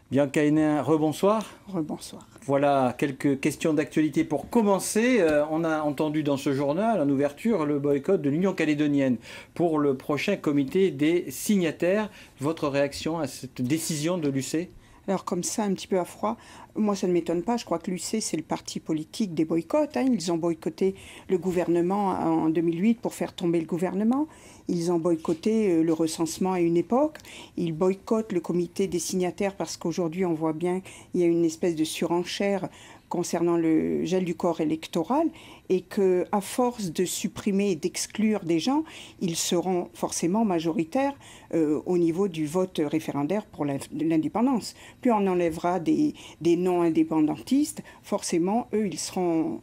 Bianca Henin, rebonsoir. Rebonsoir. Voilà quelques questions d'actualité pour commencer. On a entendu dans ce journal, en ouverture, le boycott de l'Union calédonienne pour le prochain comité des signataires. Votre réaction à cette décision de l'UC ? Alors comme ça, un petit peu à froid, moi ça ne m'étonne pas, je crois que l'UC c'est le parti politique des boycotts. Ils ont boycotté le gouvernement en 2008 pour faire tomber le gouvernement. Ils ont boycotté le recensement à une époque. Ils boycottent le comité des signataires parce qu'aujourd'hui on voit bien qu'il y a une espèce de surenchère concernant le gel du corps électoral et qu'à force de supprimer et d'exclure des gens, ils seront forcément majoritaires au niveau du vote référendaire pour l'indépendance. Plus on enlèvera des non-indépendantistes, forcément, eux, ils seront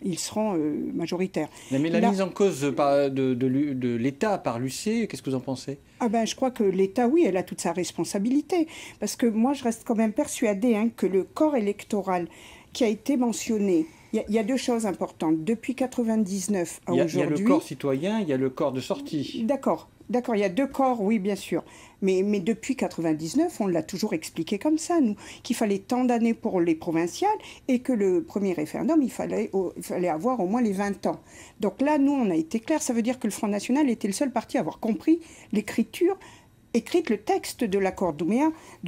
majoritaires. Mais la mise en cause de l'État par l'UC, qu'est-ce que vous en pensez ? Je crois que l'État, oui, elle a toute sa responsabilité. Parce que moi, je reste quand même persuadée que le corps électoral qui a été mentionné, il y a deux choses importantes. Depuis 1999 à aujourd'hui... Il y a le corps citoyen, il y a le corps de sortie. D'accord, il y a deux corps, oui, bien sûr. Mais depuis 1999, on l'a toujours expliqué comme ça, nous, qu'il fallait tant d'années pour les provinciales et que le premier référendum, il fallait avoir au moins les 20 ans. Donc là, nous, on a été clairs. Ça veut dire que le Front National était le seul parti à avoir compris l'écriture, écrite le texte de l'accord de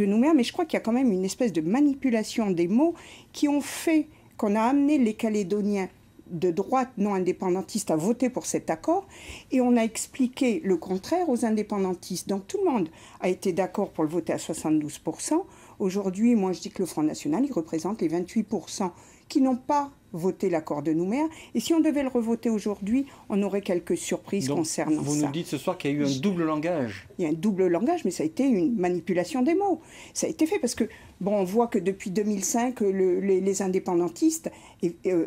Nouméa, mais je crois qu'il y a quand même une espèce de manipulation des mots qui ont fait qu'on a amené les Calédoniens de droite non indépendantistes à voter pour cet accord et on a expliqué le contraire aux indépendantistes. Donc tout le monde a été d'accord pour le voter à 72%. Aujourd'hui, moi je dis que le Front National, il représente les 28% qui n'ont pas voté l'accord de Nouméa. Et si on devait le revoter aujourd'hui, on aurait quelques surprises concernant ça. Vous nous dites ce soir qu'il y a eu un double langage. Il y a un double langage, mais ça a été une manipulation des mots. Ça a été fait parce que, on voit que depuis 2005, les indépendantistes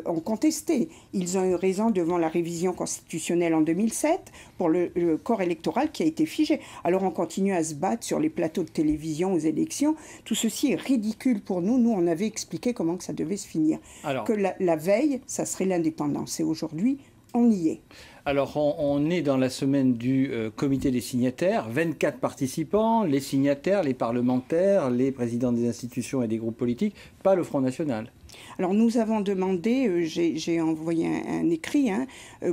ont contesté. Ils ont eu raison devant la révision constitutionnelle en 2007 pour le corps électoral qui a été figé. Alors on continue à se battre sur les plateaux de télévision aux élections. Tout ceci est ridicule pour nous. Nous, on avait expliqué comment que ça devait se finir. Alors, que la veille, ça serait l'indépendance. Et aujourd'hui, on y est. Alors, on est dans la semaine du comité des signataires. 24 participants, les signataires, les parlementaires, les présidents des institutions et des groupes politiques, pas le Front National. Alors nous avons demandé, j'ai envoyé un écrit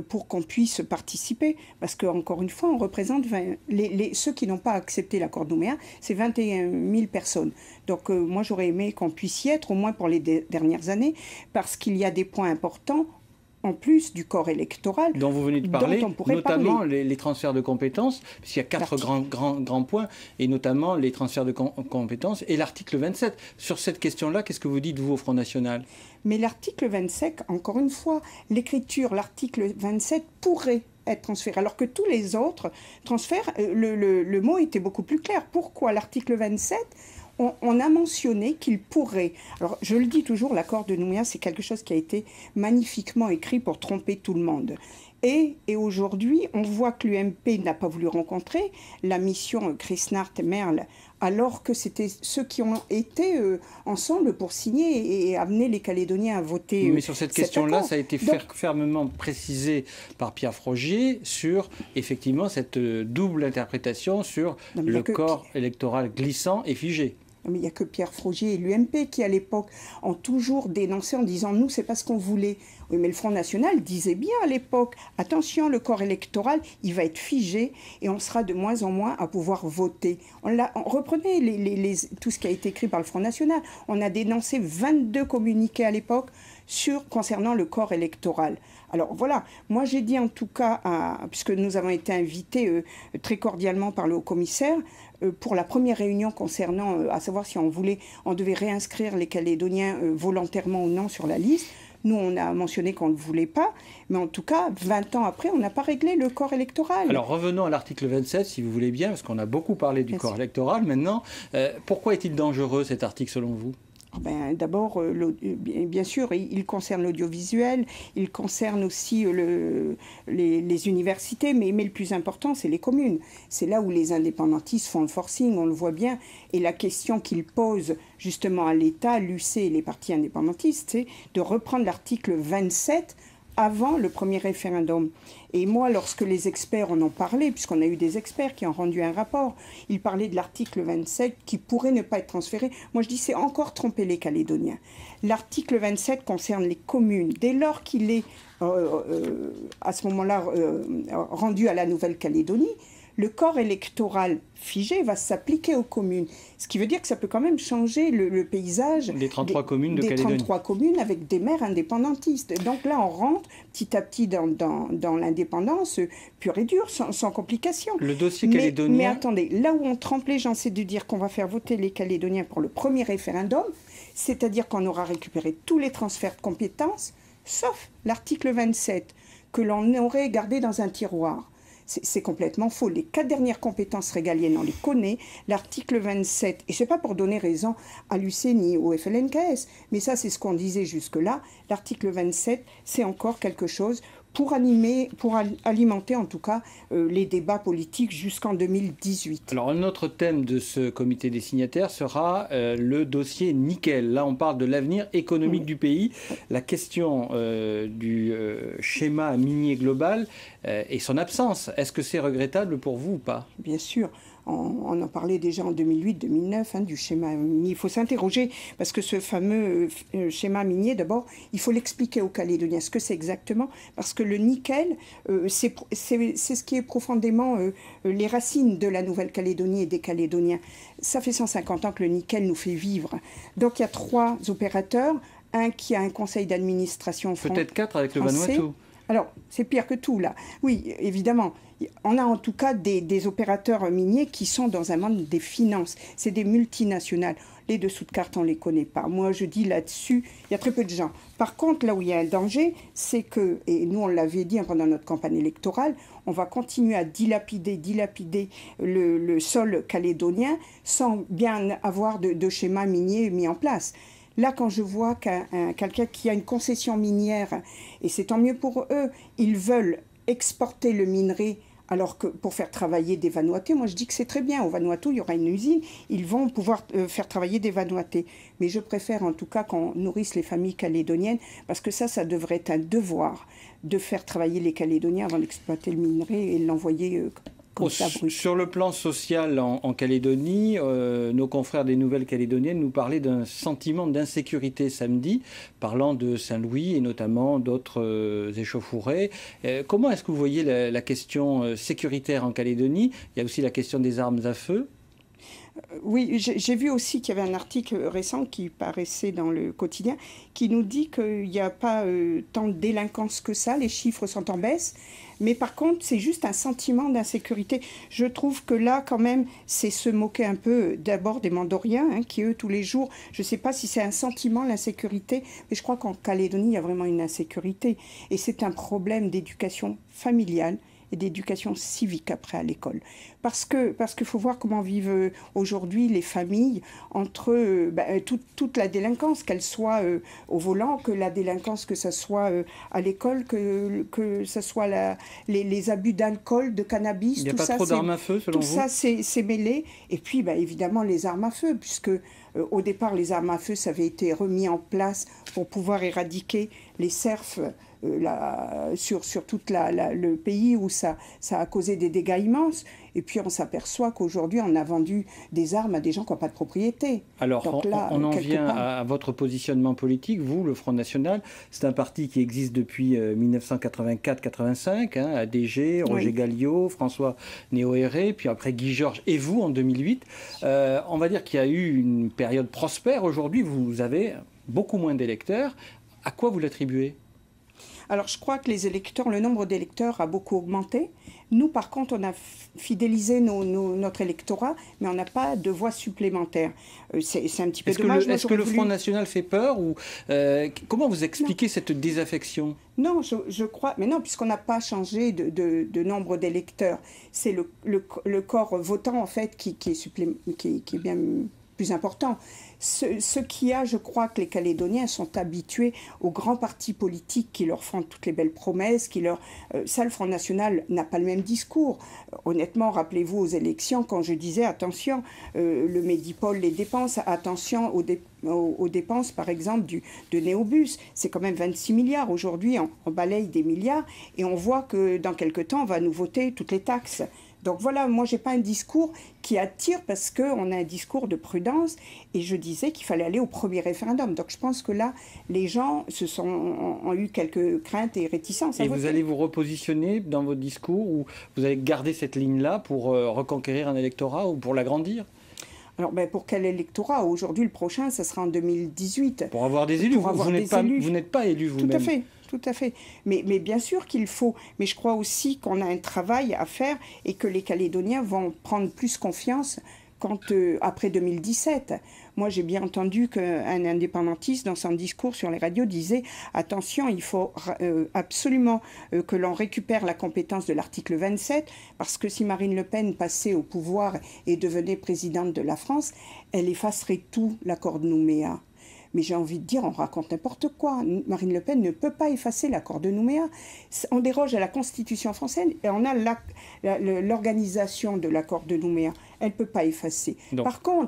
pour qu'on puisse participer, parce qu'encore une fois, on représente ceux qui n'ont pas accepté l'accord de Nouméa, c'est 21 000 personnes. Donc moi j'aurais aimé qu'on puisse y être, au moins pour les dernières années, parce qu'il y a des points importants, en plus du corps électoral, dont vous venez de parler, notamment les transferts de compétences, puisqu'il y a 4 grands points, et notamment les transferts de compétences, et l'article 27. Sur cette question-là, qu'est-ce que vous dites, vous, au Front National ? Mais l'article 27, encore une fois, l'écriture, l'article 27 pourrait être transféré, alors que tous les autres transferts, le mot était beaucoup plus clair. Pourquoi l'article 27 on a mentionné qu'il pourrait. Alors, je le dis toujours, l'accord de Nouméa, c'est quelque chose qui a été magnifiquement écrit pour tromper tout le monde. Et aujourd'hui, on voit que l'UMP n'a pas voulu rencontrer la mission Krishnath-Merle, alors que c'était ceux qui ont été ensemble pour signer et amener les Calédoniens à voter. Mais sur cette question-là, ça a été fermement précisé par Pierre Frogier sur, effectivement, cette double interprétation sur le corps électoral glissant et figé. Mais il n'y a que Pierre Frogier et l'UMP qui, à l'époque, ont toujours dénoncé en disant « nous, c'est pas ce qu'on voulait ». Oui, mais le Front National disait bien à l'époque « attention, le corps électoral, il va être figé et on sera de moins en moins à pouvoir voter ». On reprenait tout ce qui a été écrit par le Front National. On a dénoncé 22 communiqués à l'époque concernant le corps électoral. Alors voilà, moi j'ai dit en tout cas, puisque nous avons été invités très cordialement par le haut-commissaire, pour la première réunion concernant, à savoir si on devait réinscrire les Calédoniens volontairement ou non sur la liste. Nous, on a mentionné qu'on ne le voulait pas, mais en tout cas, 20 ans après, on n'a pas réglé le corps électoral. Alors revenons à l'article 27, si vous voulez bien, parce qu'on a beaucoup parlé du corps électoral maintenant. Pourquoi est-il dangereux cet article selon vous ? D'abord, bien sûr, il concerne l'audiovisuel, il concerne aussi les universités, mais le plus important, c'est les communes. C'est là où les indépendantistes font le forcing, on le voit bien. Et la question qu'ils posent justement à l'État, l'UC et les partis indépendantistes, c'est de reprendre l'article 27 avant le premier référendum. Et moi, lorsque les experts en ont parlé, puisqu'on a eu des experts qui ont rendu un rapport, ils parlaient de l'article 27 qui pourrait ne pas être transféré. Moi, je dis c'est encore tromper les Calédoniens. L'article 27 concerne les communes. Dès lors qu'il est à ce moment-là rendu à la Nouvelle-Calédonie, le corps électoral figé va s'appliquer aux communes. Ce qui veut dire que ça peut quand même changer le paysage des 33 communes de des Calédonie. 33 communes avec des maires indépendantistes. Donc là, on rentre petit à petit dans l'indépendance pure et dure, sans complication. Le dossier calédonien... Mais attendez, là où on trempe les gens, c'est de dire qu'on va faire voter les Calédoniens pour le premier référendum, c'est-à-dire qu'on aura récupéré tous les transferts de compétences, sauf l'article 27, que l'on aurait gardé dans un tiroir. C'est complètement faux. Les 4 dernières compétences régaliennes, on les connaît. L'article 27, et ce n'est pas pour donner raison à l'UC ni au FLNKS, mais ça c'est ce qu'on disait jusque-là, l'article 27, c'est encore quelque chose pour alimenter en tout cas les débats politiques jusqu'en 2018. Alors un autre thème de ce comité des signataires sera le dossier nickel. Là on parle de l'avenir économique du pays, la question du schéma minier global et son absence. Est-ce que c'est regrettable pour vous ou pas? Bien sûr. On en parlait déjà en 2008-2009 du schéma minier. Il faut s'interroger parce que ce fameux schéma minier, d'abord, il faut l'expliquer aux Calédoniens ce que c'est exactement. Parce que le nickel, c'est ce qui est profondément les racines de la Nouvelle-Calédonie et des Calédoniens. Ça fait 150 ans que le nickel nous fait vivre. Donc il y a 3 opérateurs. Un qui a un conseil d'administration français. Peut-être 4 avec le Vanuatu. Alors, c'est pire que tout, là. Oui, évidemment. On a en tout cas des opérateurs miniers qui sont dans un monde des finances. C'est des multinationales. Les dessous de carte, on ne les connaît pas. Moi, je dis là-dessus, il y a très peu de gens. Par contre, là où il y a un danger, c'est que, et nous on l'avait dit pendant notre campagne électorale, on va continuer à dilapider le sol calédonien sans bien avoir de schéma minier mis en place. Là, quand je vois quelqu'un qui a une concession minière, et c'est tant mieux pour eux, ils veulent exporter le minerai alors que pour faire travailler des Vanuatais, moi je dis que c'est très bien. Au Vanuatu, il y aura une usine, ils vont pouvoir faire travailler des Vanuatais. Mais je préfère en tout cas qu'on nourrisse les familles calédoniennes, parce que ça devrait être un devoir de faire travailler les Calédoniens avant d'exploiter le minerai et l'envoyer... Sur le plan social en Calédonie, nos confrères des Nouvelles-Calédoniennes nous parlaient d'un sentiment d'insécurité samedi, parlant de Saint-Louis et notamment d'autres échauffourées. Comment est-ce que vous voyez la question sécuritaire en Calédonie? Il y a aussi la question des armes à feu. Oui, j'ai vu aussi qu'il y avait un article récent qui paraissait dans le quotidien qui nous dit qu'il n'y a pas tant de délinquance que ça, les chiffres sont en baisse, mais par contre c'est juste un sentiment d'insécurité. Je trouve que là quand même c'est se moquer un peu d'abord des Mandoriens qui eux tous les jours, je ne sais pas si c'est un sentiment l'insécurité, mais je crois qu'en Calédonie il y a vraiment une insécurité et c'est un problème d'éducation familiale et d'éducation civique après à l'école. Parce qu'il faut voir comment vivent aujourd'hui les familles entre toute la délinquance, qu'elle soit au volant, que la délinquance, que ce soit à l'école, que ce soit les abus d'alcool, de cannabis. Il n'y a pas trop d'armes à feu selon vous? Tout ça c'est mêlé. Et puis évidemment les armes à feu, puisque au départ les armes à feu, ça avait été remis en place pour pouvoir éradiquer les serfs sur tout le pays où ça a causé des dégâts immenses. Et puis on s'aperçoit qu'aujourd'hui on a vendu des armes à des gens qui n'ont pas de propriété. Alors on en vient à votre positionnement politique. Vous, le Front National, c'est un parti qui existe depuis 1984-85, ADG, Roger Galliot, François Néo-Héré, puis après Guy Georges et vous en 2008. On va dire qu'il y a eu une période prospère. Aujourd'hui vous avez beaucoup moins d'électeurs. À quoi vous l'attribuez ? Alors, je crois que les électeurs, le nombre d'électeurs a beaucoup augmenté. Nous, par contre, on a fidélisé notre électorat, mais on n'a pas de voix supplémentaires. C'est un petit peu dommage. Est-ce que le Front National fait peur ou comment vous expliquez cette désaffection? Non, je crois... Mais non, puisqu'on n'a pas changé de nombre d'électeurs. C'est le corps votant, en fait, qui est bien... plus important. Ce qu'il y a, je crois que les Calédoniens sont habitués aux grands partis politiques qui leur font toutes les belles promesses, ça, le Front National n'a pas le même discours. Honnêtement, rappelez-vous aux élections, quand je disais, attention, le Medipol, les dépenses, attention aux dépenses, par exemple, de Néobus. C'est quand même 26 milliards. Aujourd'hui, on balaye des milliards et on voit que dans quelques temps, on va nous voter toutes les taxes. Donc voilà, moi, je n'ai pas un discours qui attire parce qu'on a un discours de prudence. Et je disais qu'il fallait aller au premier référendum. Donc je pense que là, les gens ont eu quelques craintes et réticences. Et vous allez vous repositionner dans votre discours ou vous allez garder cette ligne-là pour reconquérir un électorat ou pour l'agrandir? Alors, pour quel électorat? Aujourd'hui, le prochain, ça sera en 2018. Pour avoir des élus. Vous n'êtes pas élu vous-même. Tout à fait. Tout à fait. Mais bien sûr qu'il faut. Mais je crois aussi qu'on a un travail à faire et que les Calédoniens vont prendre plus confiance après 2017. Moi, j'ai bien entendu qu'un indépendantiste, dans son discours sur les radios, disait « Attention, il faut absolument que l'on récupère la compétence de l'article 27, parce que si Marine Le Pen passait au pouvoir et devenait présidente de la France, elle effacerait tout l'accord de Nouméa. » Mais j'ai envie de dire, on raconte n'importe quoi. Marine Le Pen ne peut pas effacer l'accord de Nouméa. On déroge à la Constitution française et on a l'organisation de l'accord de Nouméa. Elle ne peut pas effacer. Donc.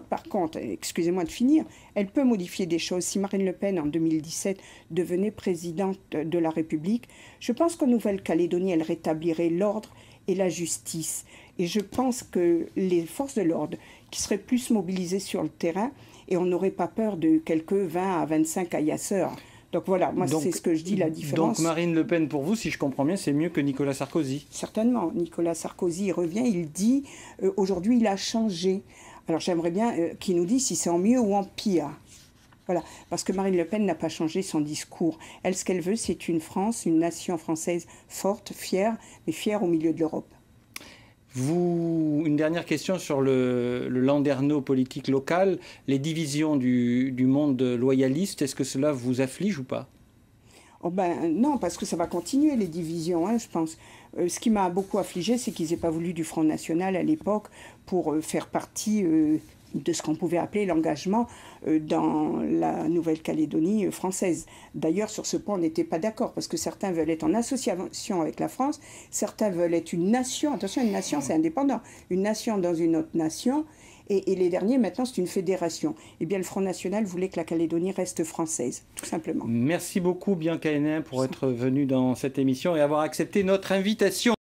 Par contre, excusez-moi de finir, elle peut modifier des choses. Si Marine Le Pen, en 2017, devenait présidente de la République, je pense qu'en Nouvelle-Calédonie, elle rétablirait l'ordre et la justice. Et je pense que les forces de l'ordre qui seraient plus mobilisées sur le terrain, et on n'aurait pas peur de quelques 20 à 25 aillasseurs. Donc voilà, moi c'est ce que je dis, la différence. Donc Marine Le Pen, pour vous, si je comprends bien, c'est mieux que Nicolas Sarkozy? Certainement. Nicolas Sarkozy, il revient, il dit, aujourd'hui il a changé. Alors j'aimerais bien qu'il nous dise si c'est en mieux ou en pire. Voilà, parce que Marine Le Pen n'a pas changé son discours. Elle, ce qu'elle veut, c'est une France, une nation française forte, fière, mais fière au milieu de l'Europe. Une dernière question sur le landerneau politique local, les divisions du monde loyaliste, est-ce que cela vous afflige ou pas? Oh non, parce que ça va continuer les divisions, je pense. Ce qui m'a beaucoup affligé, c'est qu'ils n'aient pas voulu du Front National à l'époque pour faire partie de ce qu'on pouvait appeler l'engagement dans la Nouvelle-Calédonie française. D'ailleurs, sur ce point, on n'était pas d'accord, parce que certains veulent être en association avec la France, certains veulent être une nation. Attention, une nation, c'est indépendant. Une nation dans une autre nation. Et les derniers, maintenant, c'est une fédération. Eh bien, le Front National voulait que la Calédonie reste française, tout simplement. Merci beaucoup, Bianca Henin, pour être venue dans cette émission et avoir accepté notre invitation.